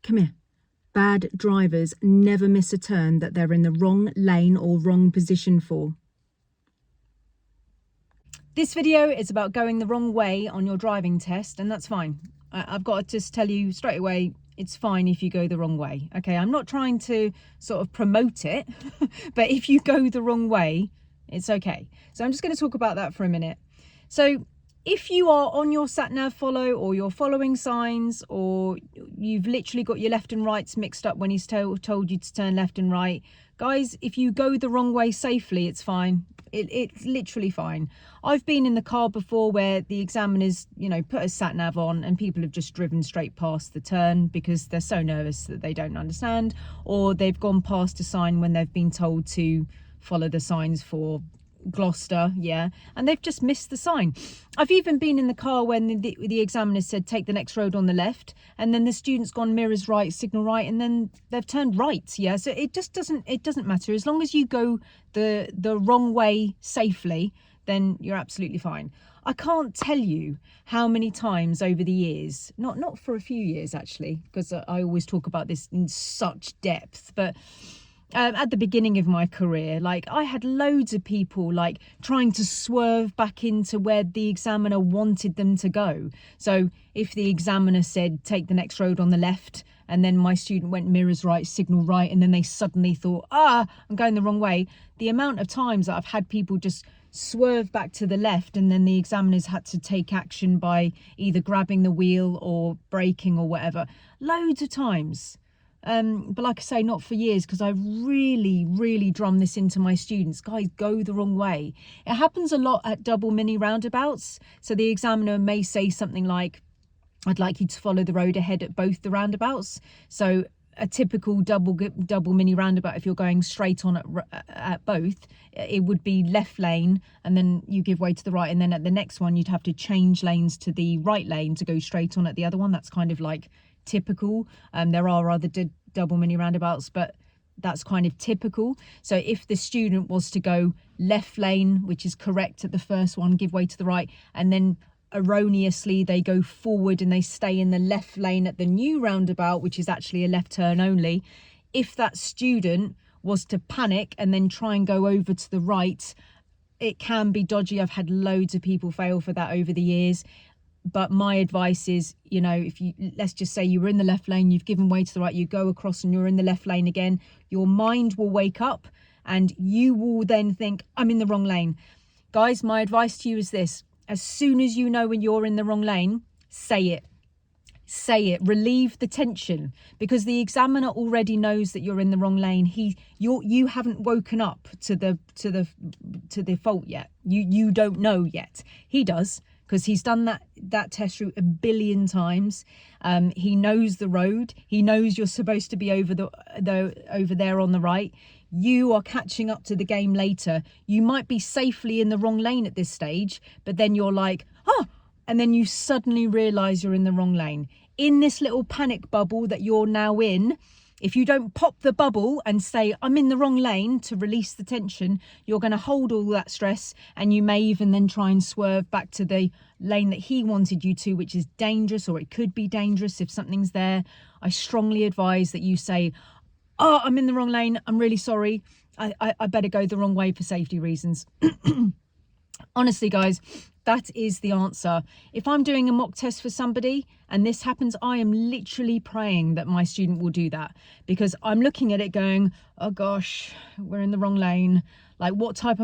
come here. Bad drivers never miss a turn that they're in the wrong lane or wrong position for. This video is about going the wrong way on your driving test, and that's fine. I've got to just tell you straight away, it's fine if you go the wrong way. Okay, I'm not trying to sort of promote it, but if you go the wrong way, it's okay. So I'm just going to talk about that for a minute. So if you are on your sat-nav follow, or you're following signs, or you've literally got your left and rights mixed up when he's told you to turn left and right, guys, if you go the wrong way safely, it's fine. It's literally fine. I've been in the car before where the examiners, you know, put a sat-nav on and people have just driven straight past the turn because they're so nervous that they don't understand, or they've gone past a sign when they've been told to follow the signs for Gloucester, yeah, and they've just missed the sign. I've even been in the car when the examiner said take the next road on the left, and then the student's gone mirrors right, signal right, and then they've turned right. Yeah, so it doesn't matter as long as you go the wrong way safely, then you're absolutely fine. I can't tell you how many times over the years, not for a few years actually, because I always talk about this in such depth, but at the beginning of my career, like, I had loads of people like trying to swerve back into where the examiner wanted them to go. So if the examiner said take the next road on the left, and then my student went mirrors right, signal right, and then they suddenly thought, I'm going the wrong way, the amount of times that I've had people just swerve back to the left, and then the examiners had to take action by either grabbing the wheel or braking or whatever, loads of times. But like I say, not for years, because I really drum this into my students. Guys, go the wrong way. It happens a lot at double mini roundabouts. So the examiner may say something like, I'd like you to follow the road ahead at both the roundabouts. So a typical double mini roundabout, if you're going straight on at both, it would be left lane, and then you give way to the right, and then at the next one you'd have to change lanes to the right lane to go straight on at the other one. That's kind of like typical. There are other double mini roundabouts, but that's kind of typical. So if the student was to go left lane, which is correct at the first one, give way to the right, and then erroneously they go forward and they stay in the left lane at the new roundabout, which is actually a left turn only, if that student was to panic and then try and go over to the right, it can be dodgy. I've had loads of people fail for that over the years. But my advice is, you know, if you, let's just say you were in the left lane, you've given way to the right, you go across and you're in the left lane again, your mind will wake up and you will then think, I'm in the wrong lane. Guys, my advice to you is this: as soon as you know when you're in the wrong lane, say it. Say it. Relieve the tension, because the examiner already knows that you're in the wrong lane. You haven't woken up to the fault yet. You don't know yet. He does, because he's done that test route a billion times. He knows the road. He knows you're supposed to be over there on the right. You are catching up to the game later. You might be safely in the wrong lane at this stage, but then you're like, and then you suddenly realize you're in the wrong lane. In this little panic bubble that you're now in, if you don't pop the bubble and say, I'm in the wrong lane, to release the tension, you're going to hold all that stress, and you may even then try and swerve back to the lane that he wanted you to, which is dangerous, or it could be dangerous if something's there. I strongly advise that you say, I'm in the wrong lane, I'm really sorry, I better go the wrong way for safety reasons. Honestly, guys, that is the answer. If I'm doing a mock test for somebody and this happens, I am literally praying that my student will do that, because I'm looking at it going, oh gosh, we're in the wrong lane. Like, what type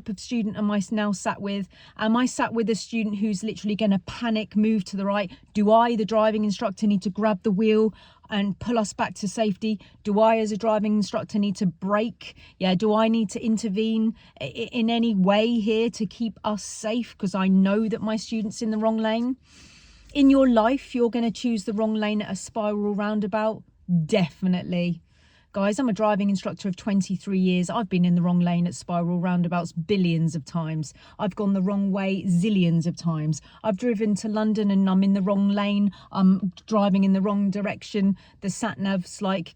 of student am I now sat with? Am I sat with a student who's literally going to panic, move to the right? Do I, the driving instructor, need to grab the wheel and pull us back to safety? Do I, as a driving instructor, need to brake? Yeah, do I need to intervene in any way here to keep us safe, because I know that my student's in the wrong lane? In your life, you're going to choose the wrong lane at a spiral roundabout? Definitely. Guys, I'm a driving instructor of 23 years. I've been in the wrong lane at spiral roundabouts billions of times. I've gone the wrong way zillions of times. I've driven to London and I'm in the wrong lane. I'm driving in the wrong direction. The sat-nav's like,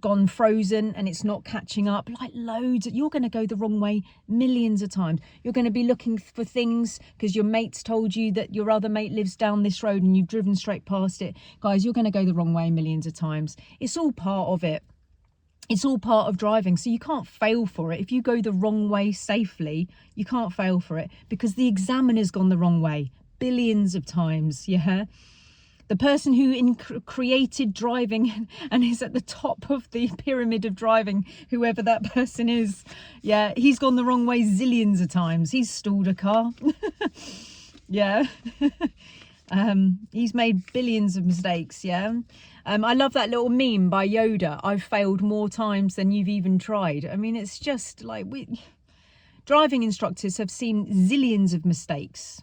gone frozen and it's not catching up, like loads. You're going to go the wrong way millions of times. You're going to be looking for things because your mate's told you that your other mate lives down this road and you've driven straight past it. Guys, you're going to go the wrong way millions of times. It's all part of it. It's all part of driving, so you can't fail for it. If you go the wrong way safely, you can't fail for it, because the examiner's gone the wrong way billions of times. Yeah, the person who created driving and is at the top of the pyramid of driving, whoever that person is, yeah, he's gone the wrong way zillions of times. He's stalled a car. Yeah. He's made billions of mistakes. Yeah. I love that little meme by Yoda. I've failed more times than you've even tried. I mean, it's just like driving instructors have seen zillions of mistakes,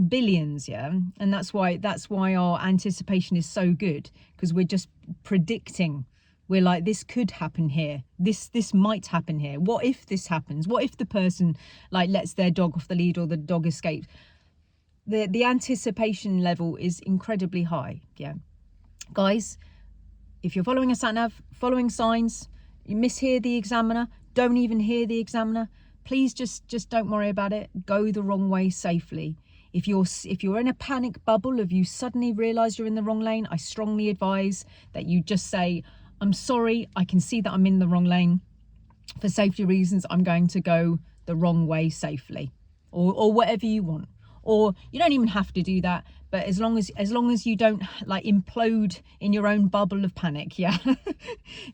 billions. Yeah. And that's why our anticipation is so good, because we're just predicting. We're like, this could happen here. This might happen here. What if this happens? What if the person like lets their dog off the lead or the dog escapes? The anticipation level is incredibly high. Yeah, guys, if you're following a sat nav, following signs, you mishear the examiner, don't even hear the examiner, please just don't worry about it. Go the wrong way safely. If you're in a panic bubble of you suddenly realize you're in the wrong lane, I strongly advise that you just say, I'm sorry, I can see that I'm in the wrong lane. For safety reasons, I'm going to go the wrong way safely, or whatever you want. Or you don't even have to do that, but as long as you don't like implode in your own bubble of panic. Yeah.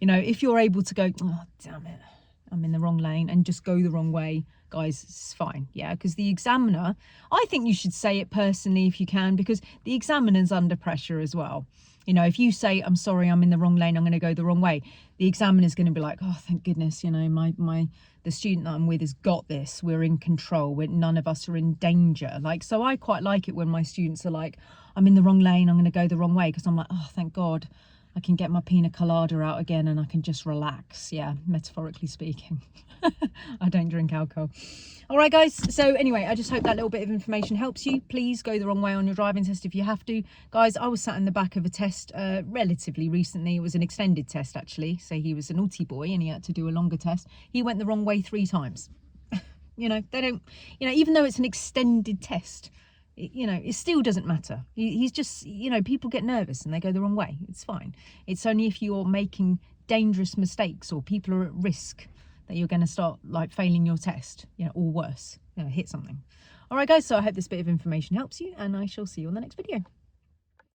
You know, if you're able to go, oh damn it, I'm in the wrong lane, and just go the wrong way, guys, it's fine. Yeah, because the examiner, I think you should say it personally if you can, because the examiner's under pressure as well. You know, if you say, I'm sorry, I'm in the wrong lane, I'm going to go the wrong way, the examiner's going to be like, oh, thank goodness, you know, the student that I'm with has got this. We're in control. None of us are in danger. Like, so I quite like it when my students are like, I'm in the wrong lane, I'm going to go the wrong way, because I'm like, oh, thank God, I can get my pina colada out again and I can just relax. Yeah, metaphorically speaking. I don't drink alcohol. All right, guys. So anyway, I just hope that little bit of information helps you. Please go the wrong way on your driving test if you have to. Guys, I was sat in the back of a test relatively recently. It was an extended test, actually. So he was a naughty boy and he had to do a longer test. He went the wrong way 3 times. You know, they don't, you know, even though it's an extended test, you know, it still doesn't matter. He's just, you know, people get nervous and they go the wrong way. It's fine. It's only if you're making dangerous mistakes or people are at risk that you're going to start like failing your test, you know, or worse, you know, hit something. All right, guys. So I hope this bit of information helps you, and I shall see you on the next video.